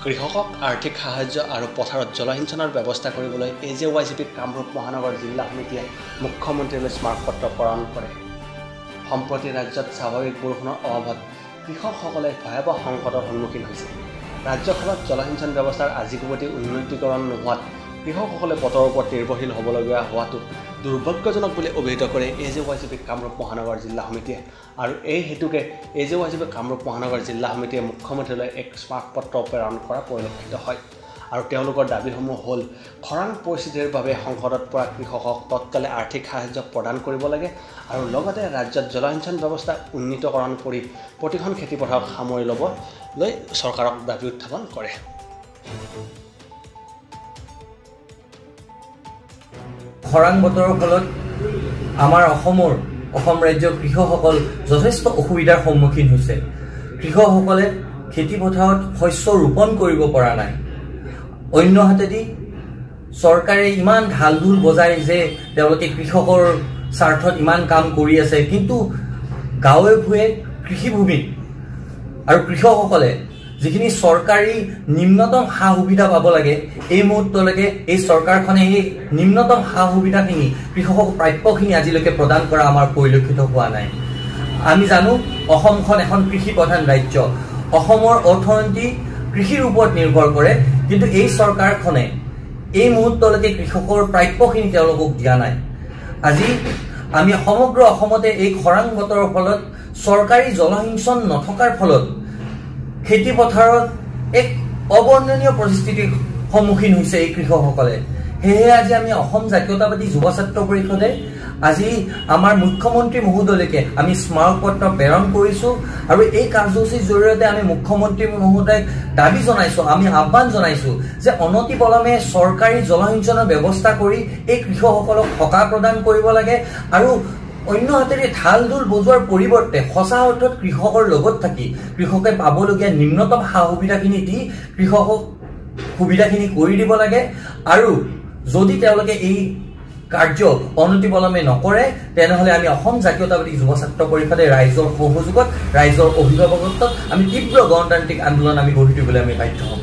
কৃষকক আৰ্থিক সাহায্য আৰু পথাৰত জলসিঞ্চনৰ ব্যৱস্থা কৰিবলৈ AJYCP কামৰূপ মহানগৰ জিলা সমিতিয়ে মুখ্যমন্ত্ৰীলৈ স্মাৰকপত্ৰ প্ৰদান কৰে। সম্প্ৰতি ৰাজ্যত স্বাভাৱিক বৰষুণৰ অভাৱত কৃষকসকলে ভয়াৱহ সংকটৰ সন্মুখীন হৈছে। ৰাজ্যখনত জলসিঞ্চন ব্যৱস্থাৰ আজিকোবতি উন্নতিকৰণ নোহোৱাত কৃষকসকলে বতৰৰ ওপৰত নিৰ্ভৰশীল হ'বলগীয়া হোৱাটো দুৰ্ভাগ্যজনক বুলি অভিহিত কৰে AJYCP কামৰূপ মহানগৰ জিলা সমিতিয়ে। আৰু এই হেতুকে AJYCP কামৰূপ মহানগৰ জিলা সমিতিয়ে মুখ্যমন্ত্ৰীলৈ এক স্মাৰকপত্ৰ প্ৰেৰণ কৰা পৰিলক্ষিত হয়। আৰু তেওঁলোকৰ দাবীসমূহ হ'ল খৰাং পৰিস্থিতিৰ বাবে সংকটত পৰা কৃষকক তৎকালে আৰ্থিক সাহায্য প্ৰদান কৰিব লাগে আৰু লগতে ৰাজ্যত জলসিঞ্চন ব্যৱস্থা উন্নীতকৰণ কৰি প্ৰতিখন খেতিপথাৰক সামৰি ল'বলৈ চৰকাৰক দাবী উত্থাপন কৰে। খৰাং বতৰৰ ফলত আমাৰ অসম ৰাজ্যৰ কৃষকসকল যথেষ্ট অসুবিধাৰ সন্মুখীন হৈছে। কৃষকসকলে খেতি পথাৰত শস্য ৰোপণ কৰিব পৰা নাই। অন্য হাতেদি চৰকাৰে ইমান ঢাল ঢোল বজায় যে তেওঁলোকে কৃষকৰ স্বাৰ্থত ইমান কাম কৰি আছে, কিন্তু গাঁৱে ভূঞে কৃষিভূমিত আৰু কৃষকসকলে যিখিনি চৰকাৰী নিম্নতম সা সুবিধা পাব লাগে, এই মুহূৰ্তলৈকে এই চৰকাৰখনে এই নিম্নতম সা সুবিধাখিনি কৃষকক প্ৰাপ্যখিনি আজিলৈকে প্ৰদান কৰা আমাৰ পৰিলক্ষিত হোৱা নাই। আমি জানো অসমখন এখন কৃষি প্ৰধান ৰাজ্য। অসমৰ অৰ্থনীতি কৃষিৰ ওপৰত নিৰ্ভৰ কৰে, কিন্তু এই চৰকাৰখনে এই মুহূৰ্তলৈকে কৃষকৰ প্ৰাপ্যখিনি তেওঁলোকক দিয়া নাই। আজি আমি সমগ্ৰ অসমতে এই খৰাং বতৰৰ ফলত চৰকাৰী জলসিঞ্চন নথকাৰ ফলত খেতি পথাৰত এক অবৰ্ণনীয় পৰিস্থিতিৰ সন্মুখীন হৈছে এই কৃষকসকলে। সেয়েহে আজি আমি অসম জাতীয়তাবাদী যুৱ ছাত্ৰ পৰিষদে আজি আমাৰ মুখ্যমন্ত্ৰী মহোদয়লৈকে আমি স্মাৰকপত্ৰ প্ৰেৰণ কৰিছোঁ আৰু এই কাৰ্যসূচীৰ জৰিয়তে আমি মুখ্যমন্ত্ৰী মহোদয়ক দাবী জনাইছোঁ, আমি আহ্বান জনাইছোঁ যে অনতিপলমে চৰকাৰী জলসিঞ্চনৰ ব্যৱস্থা কৰি এই কৃষকসকলক সকাহ প্ৰদান কৰিব লাগে আৰু অন্য হাতেৰে ঢাল ঢোল বজোৱাৰ পৰিৱৰ্তে সঁচা অৰ্থত কৃষকৰ লগত থাকি কৃষকে পাবলগীয়া নিম্নতম সা সুবিধাখিনি দি কৃষকক সুবিধাখিনি কৰি দিব লাগে। আৰু যদি তেওঁলোকে এই কাৰ্য অনতিপলমে নকৰে, তেনেহ'লে আমি অসম জাতীয়তাবাদী যুৱ ছাত্ৰ পৰিষদে ৰাইজৰ সহযোগত, ৰাইজৰ অভিভাৱকত্বত আমি তীব্ৰ গণতান্ত্ৰিক আন্দোলন আমি গঢ়ি তুলিবলৈ আমি বাধ্য হ'ম।